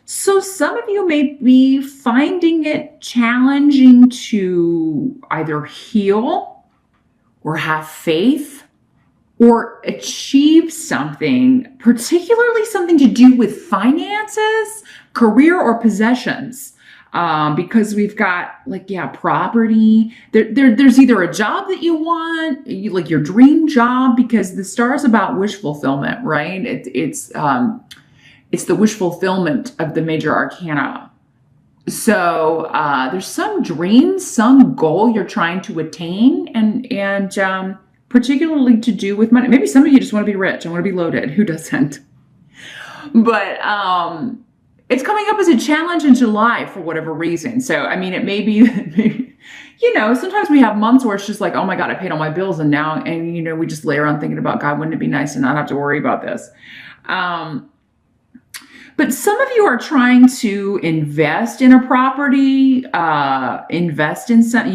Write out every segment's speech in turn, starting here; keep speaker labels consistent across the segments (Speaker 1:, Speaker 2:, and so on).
Speaker 1: So some of you may be finding it challenging to either heal or have faith or achieve something, particularly something to do with finances, career, or possessions. Because we've got property. There's either a job that you want, like your dream job, because the star's about wish fulfillment, right? It's the wish fulfillment of the major arcana. So there's some dream, some goal you're trying to attain, and particularly to do with money. Maybe some of you just want to be rich. I want to be loaded. Who doesn't? But it's coming up as a challenge in July for whatever reason. So, I mean, it may be, sometimes we have months where it's just like, oh my God, I paid all my bills. And we just lay around thinking about, God, wouldn't it be nice to not have to worry about this? But some of you are trying to invest in a property, invest in some,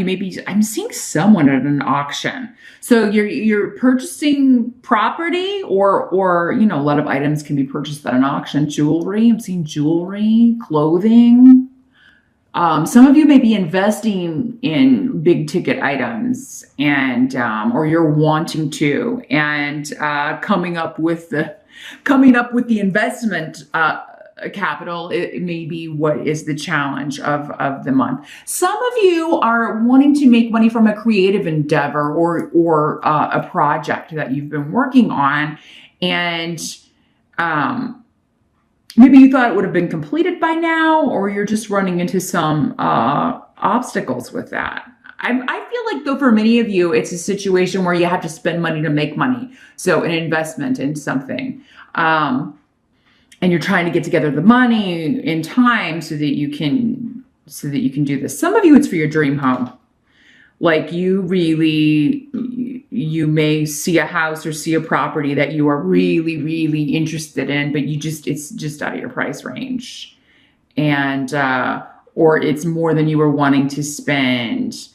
Speaker 1: I'm seeing someone at an auction. So you're purchasing property or, a lot of items can be purchased at an auction. Jewelry, I'm seeing jewelry, clothing. Some of you may be investing in big ticket items and, or you're wanting to, and coming up with the investment capital, it may be what is the challenge of the month. Some of you are wanting to make money from a creative endeavor or a project that you've been working on, and maybe you thought it would have been completed by now, or you're just running into some obstacles with that. I feel like, though, for many of you, it's a situation where you have to spend money to make money. So an investment in something. And you're trying to get together the money in time so that you can do this. Some of you, it's for your dream home. Like you may see a house or see a property that you are really, really interested in, but it's just out of your price range. And, or it's more than you were wanting to spend.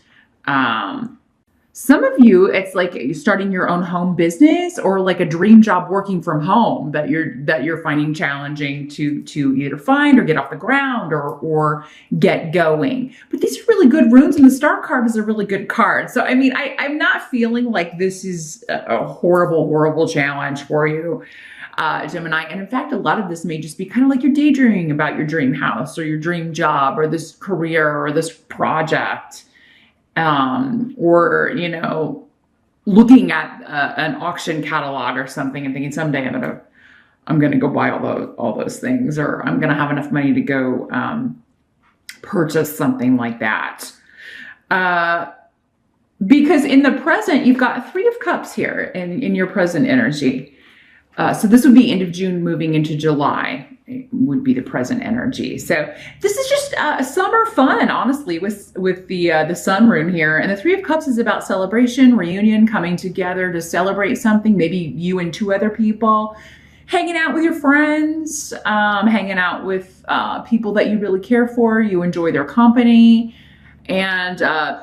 Speaker 1: Some of you, it's like starting your own home business or like a dream job working from home that you're finding challenging to either find or get off the ground or get going. But these are really good runes, and the Star card is a really good card. So, I mean, I'm not feeling like this is a horrible, horrible challenge for you, Gemini. And in fact, a lot of this may just be kind of like you're daydreaming about your dream house or your dream job or this career or this project. Or, looking at an auction catalog or something and thinking someday I'm going to go buy all those things, or I'm going to have enough money to go purchase something like that. Because in the present, you've got 3 of Cups here in your present energy. So this would be end of June moving into July. It would be the present energy. So this is just summer fun, honestly, with the sun rune here. And the 3 of Cups is about celebration, reunion, coming together to celebrate something. Maybe you and 2 other people, hanging out with your friends, hanging out with people that you really care for. You enjoy their company, and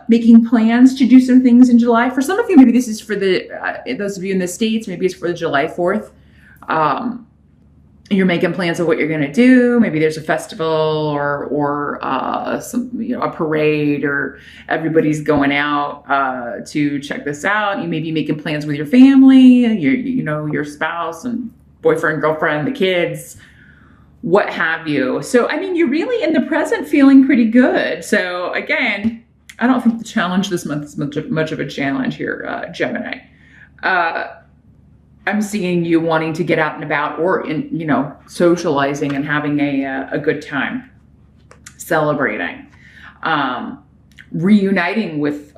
Speaker 1: making plans to do some things in July. For some of you, maybe this is for those of you in the States, maybe it's for the July 4th. You're making plans of what you're going to do. Maybe there's a festival or a parade, or everybody's going out to check this out. You may be making plans with your family, your spouse and boyfriend, girlfriend, the kids, what have you. So, I mean, you're really in the present feeling pretty good. So again, I don't think the challenge this month is much of a challenge here, Gemini. I'm seeing you wanting to get out and about, or socializing and having a good time, celebrating, reuniting with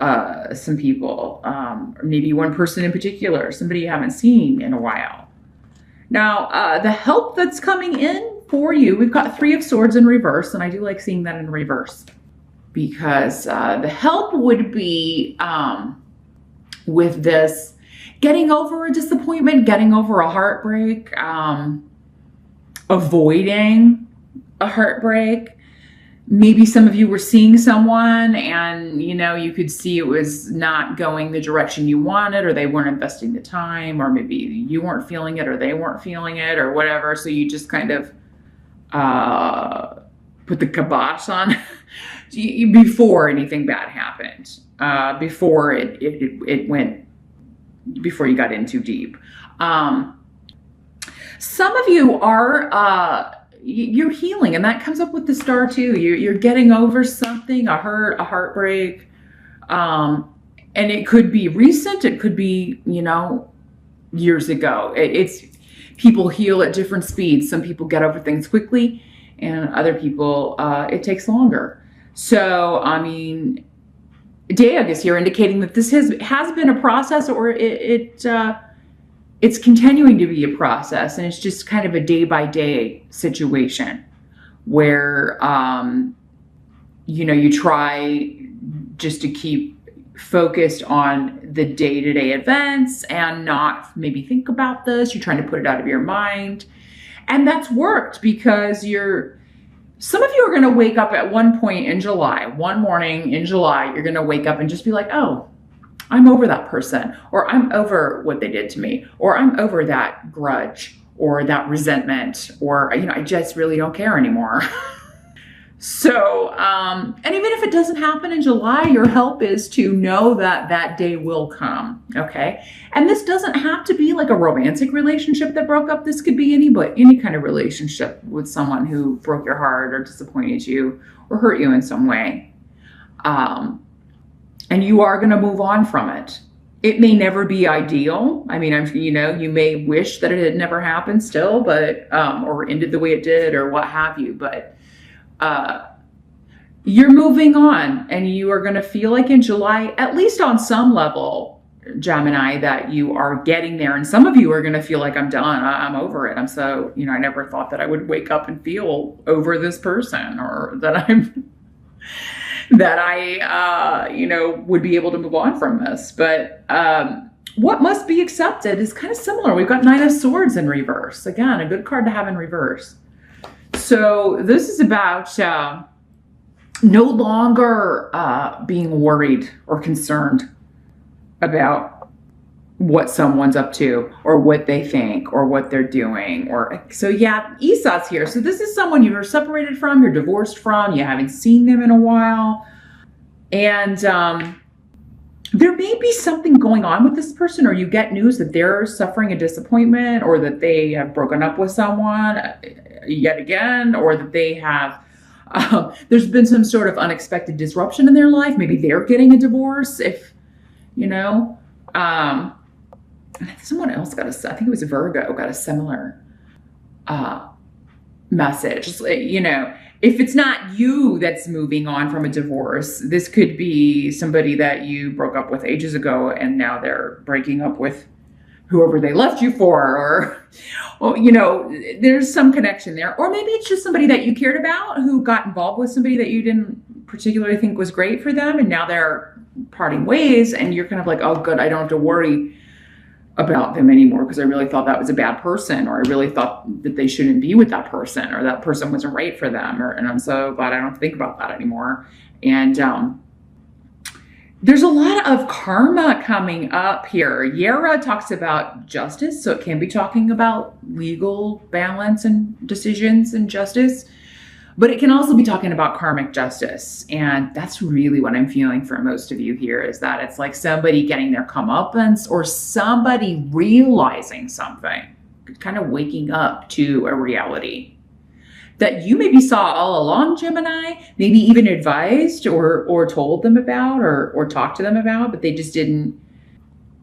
Speaker 1: some people, or maybe one person in particular, somebody you haven't seen in a while. Now, the help that's coming in for you, we've got 3 of Swords in reverse, and I do like seeing that in reverse, because the help would be with this, getting over a disappointment, getting over a heartbreak, avoiding a heartbreak. Maybe some of you were seeing someone and, you could see it was not going the direction you wanted, or they weren't investing the time, or maybe you weren't feeling it or they weren't feeling it or whatever. So you just kind of put the kibosh on before anything bad happened, before it went, before you got in too deep. Some of you are, you're healing, and that comes up with the star too. You're getting over something, a hurt, a heartbreak. And it could be recent. It could be, you know, years ago. It's people heal at different speeds. Some people get over things quickly, and other people, it takes longer. So, I mean, Day, I guess you're indicating that this has been a process, or it's continuing to be a process, and it's just kind of a day-by-day situation where, you know, you try just to keep focused on the day-to-day events and not maybe think about this. You're trying to put it out of your mind. And that's worked because some of you are going to wake up at one point in July, one morning in July, you're going to wake up and just be like, oh, I'm over that person, or I'm over what they did to me, or I'm over that grudge or that resentment, or, you know, I just really don't care anymore. So, and even if it doesn't happen in July, your help is to know that that day will come, okay? And this doesn't have to be like a romantic relationship that broke up. This could be any kind of relationship with someone who broke your heart or disappointed you or hurt you in some way. And you are going to move on from it. It may never be ideal. I mean, you know, you may wish that it had never happened still, but, or ended the way it did or what have you, but you're moving on, and you are going to feel like in July, at least on some level, Gemini, that you are getting there. And some of you are going to feel like, I'm done. I'm over it. I'm so, you know, I never thought that I would wake up and feel over this person, or that I, you know, would be able to move on from this. But, what must be accepted is kind of similar. We've got Nine of Swords in reverse. Again, a good card to have in reverse. So this is about no longer being worried or concerned about what someone's up to, or what they think, or what they're doing. So yeah, Esau's here. So this is someone you're separated from, you're divorced from, you haven't seen them in a while. And there may be something going on with this person, or you get news that they're suffering a disappointment, or that they have broken up with someone yet again, or that they have, there's been some sort of unexpected disruption in their life. Maybe they're getting a divorce, if, you know, someone else got I think it was Virgo, got a similar message. You know, if it's not you that's moving on from a divorce, this could be somebody that you broke up with ages ago, and now they're breaking up with whoever they left you for, or, you know, there's some connection there. Or maybe it's just somebody that you cared about who got involved with somebody that you didn't particularly think was great for them, and now they're parting ways, and you're kind of like, oh, good, I don't have to worry about them anymore, because I really thought that was a bad person, or I really thought that they shouldn't be with that person, or that person wasn't right for them, and I'm so glad I don't think about that anymore. And there's a lot of karma coming up here. Yera talks about justice, so it can be talking about legal balance and decisions and justice, but it can also be talking about karmic justice. And that's really what I'm feeling for most of you here, is that it's like somebody getting their comeuppance, or somebody realizing something, kind of waking up to a reality that you maybe saw all along, Gemini, maybe even advised or told them about, or talked to them about, but they just didn't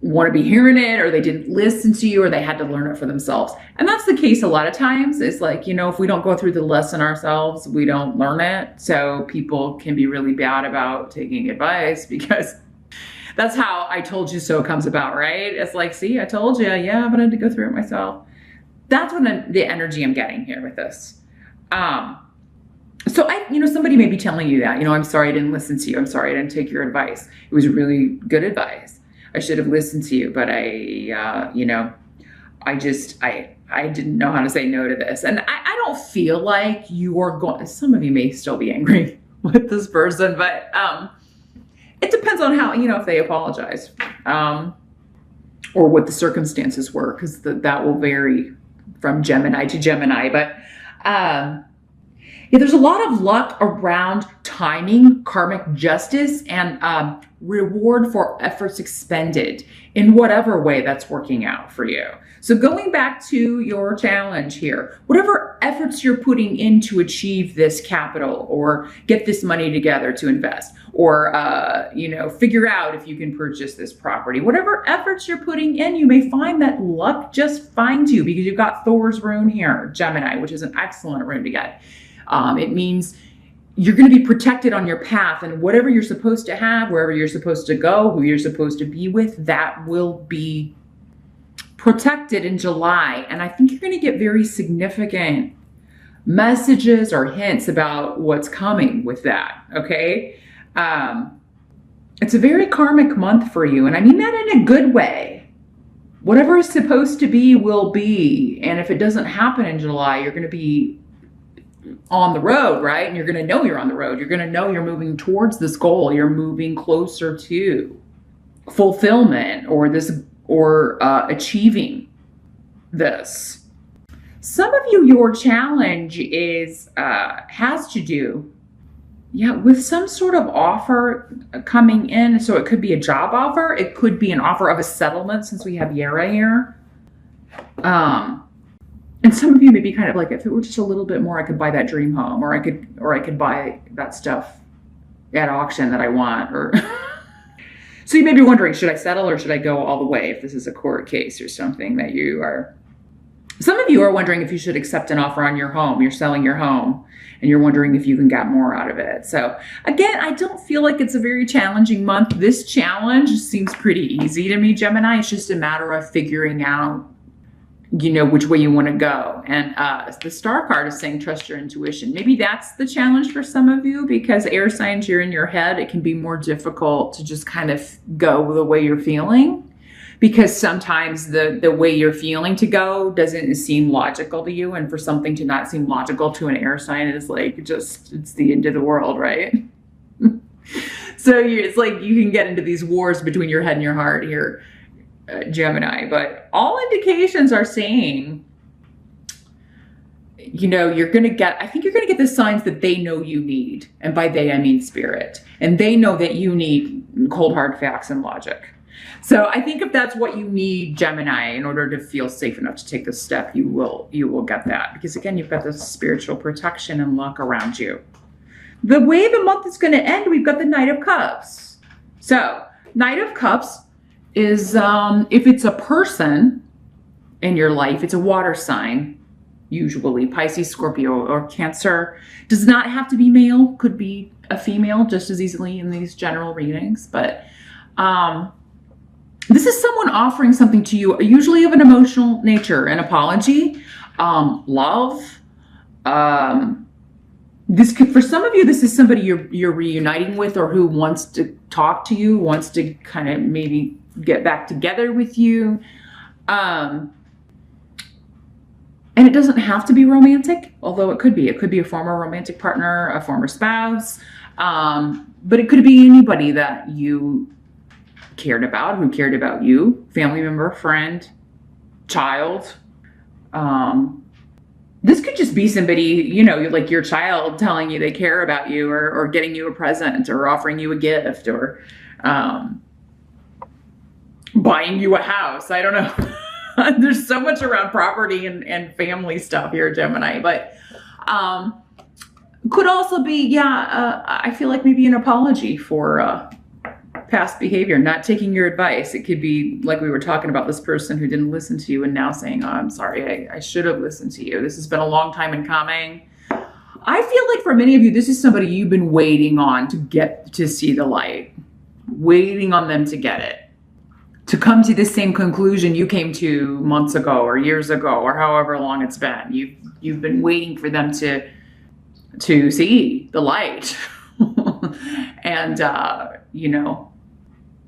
Speaker 1: want to be hearing it, or they didn't listen to you, or they had to learn it for themselves. And that's the case a lot of times. It's like, you know, if we don't go through the lesson ourselves, we don't learn it. So people can be really bad about taking advice, because that's how I told you so comes about, right? It's like, see, I told you, yeah, but I had to go through it myself. That's what the energy I'm getting here with this. So you know, somebody may be telling you that, you know, I'm sorry I didn't listen to you. I'm sorry I didn't take your advice. It was really good advice. I should have listened to you, but you know, I didn't know how to say no to this. And I don't feel like you are going, some of you may still be angry with this person, but, it depends on how, you know, if they apologize, or what the circumstances were, because that will vary from Gemini to Gemini. But, Yeah, there's a lot of luck around timing, karmic justice, and reward for efforts expended in whatever way that's working out for you. So going back to your challenge here, whatever efforts you're putting in to achieve this capital or get this money together to invest or, figure out if you can purchase this property, whatever efforts you're putting in, you may find that luck just finds you because you've got Thor's rune here, Gemini, which is an excellent rune to get. It means you're going to be protected on your path, and whatever you're supposed to have, wherever you're supposed to go, who you're supposed to be with, that will be protected in July. And I think you're going to get very significant messages or hints about what's coming with that. Okay. It's a very karmic month for you. And I mean that in a good way. Whatever is supposed to be will be. And if it doesn't happen in July, you're going to be on the road, right? And you're going to know you're on the road. You're going to know you're moving towards this goal. You're moving closer to fulfillment or achieving this. Some of you, your challenge has to do, with some sort of offer coming in. So it could be a job offer. It could be an offer of a settlement, since we have Yara here. And some of you may be kind of like, if it were just a little bit more, I could buy that dream home, or I could buy that stuff at auction that I want, or so you may be wondering, should I settle or should I go all the way if this is a court case or something that you are. Some of you are wondering if you should accept an offer on your home. You're selling your home and you're wondering if you can get more out of it. So again, I don't feel like it's a very challenging month. This challenge seems pretty easy to me, Gemini. It's just a matter of figuring out, which way you want to go. And the star card is saying, trust your intuition. Maybe that's the challenge for some of you, because air signs, you're in your head. It can be more difficult to just kind of go the way you're feeling, because sometimes the way you're feeling to go doesn't seem logical to you. And for something to not seem logical to an air sign is like, it's the end of the world, right? So it's like you can get into these wars between your head and your heart here, Gemini, but all indications are saying, you're going to get, I think you're going to get the signs that they know you need. And by they, I mean spirit. And they know that you need cold, hard facts and logic. So I think if that's what you need, Gemini, in order to feel safe enough to take this step, you will get that. Because again, you've got this spiritual protection and luck around you. The way the month is going to end, we've got the Knight of Cups. So Knight of Cups is, if it's a person in your life, it's a water sign, usually Pisces, Scorpio, or Cancer. Does not have to be male, could be a female just as easily in these general readings. But this is someone offering something to you, usually of an emotional nature, an apology, love. This could, for some of you, this is somebody you're reuniting with, or who wants to talk to you, wants to kind of maybe get back together with you. And it doesn't have to be romantic, although it could be. It could be a former romantic partner, a former spouse, but it could be anybody that you cared about, who cared about you, family member, friend, child. This could just be somebody, like your child telling you they care about you, or getting you a present, or offering you a gift, or buying you a house. I don't know. There's so much around property and family stuff here, Gemini, but could also be, I feel like maybe an apology for past behavior, not taking your advice. It could be like we were talking about, this person who didn't listen to you and now saying, oh, I'm sorry, I should have listened to you. This has been a long time in coming. I feel like for many of you, this is somebody you've been waiting on to get to see the light, waiting on them to get it, to come to the same conclusion you came to months ago or years ago, or however long it's been. You've been waiting for them to see the light and,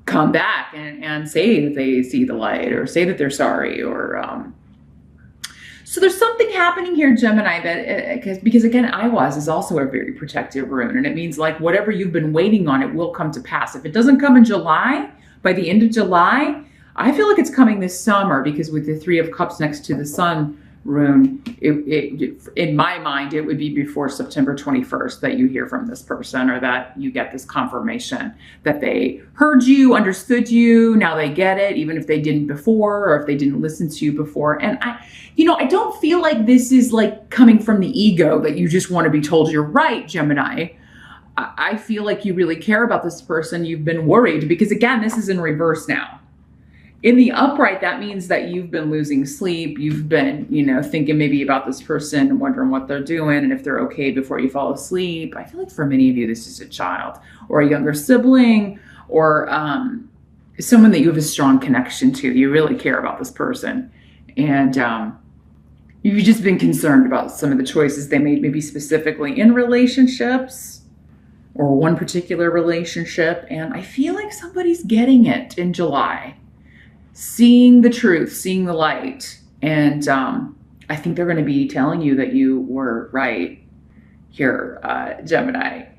Speaker 1: come back and say that they see the light, or say that they're sorry, or, so there's something happening here, Gemini, that, because again, Iwas is also a very protective rune, and it means like whatever you've been waiting on, it will come to pass. If it doesn't come in July, by the end of July, I feel like it's coming this summer, because with the Three of Cups next to the Sun, rune, in my mind, it would be before September 21st that you hear from this person, or that you get this confirmation that they heard you, understood you, now they get it, even if they didn't before, or if they didn't listen to you before. And I don't feel like this is like coming from the ego that you just want to be told you're right, Gemini. I feel like you really care about this person. You've been worried because, again, this is in reverse now. In the upright, that means that you've been losing sleep. You've been, thinking maybe about this person and wondering what they're doing and if they're okay before you fall asleep. I feel like for many of you, this is a child or a younger sibling, or someone that you have a strong connection to. You really care about this person. And you've just been concerned about some of the choices they made, maybe specifically in relationships or one particular relationship. And I feel like somebody's getting it in July. Seeing the truth, seeing the light. And I think they're going to be telling you that you were right here, Gemini.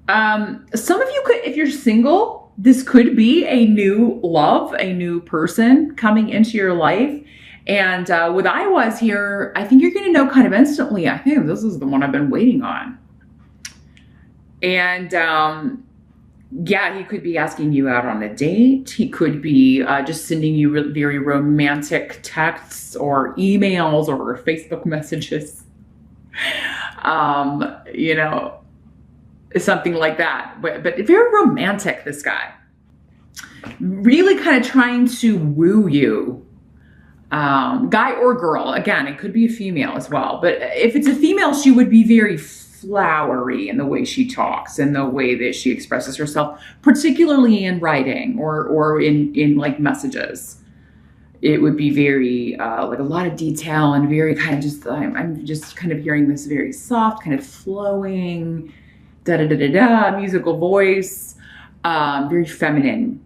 Speaker 1: Some of you could, if you're single, this could be a new love, a new person coming into your life. And with I was here, I think you're going to know kind of instantly, I think this is the one I've been waiting on. And yeah, he could be asking you out on a date. He could be just sending you very romantic texts or emails or Facebook messages. Something like that. But very romantic, this guy. Really kind of trying to woo you. Guy or girl. Again, it could be a female as well. But if it's a female, she would be very flowery in the way she talks and the way that she expresses herself, particularly in writing or in like messages. It would be very like a lot of detail and very kind of just, I'm just kind of hearing this very soft, kind of flowing, da-da-da-da-da, musical voice, very feminine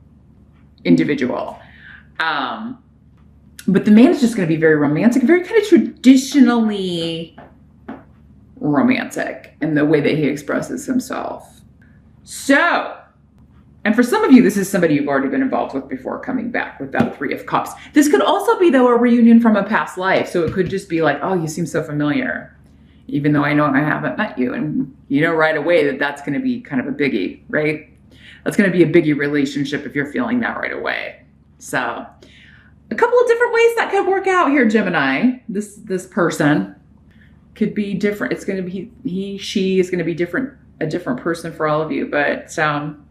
Speaker 1: individual. But the man is just going to be very romantic, very kind of traditionally romantic in the way that he expresses himself. So, and for some of you, this is somebody you've already been involved with before coming back with that 3 of Cups. This could also be, though, a reunion from a past life. So it could just be like, oh, you seem so familiar, even though I know I haven't met you. And you know right away that that's going to be kind of a biggie, right? That's going to be a biggie relationship if you're feeling that right away. So a couple of different ways that could work out here, Gemini. This person could be different. It's going to be, she is going to be different, a different person for all of you. But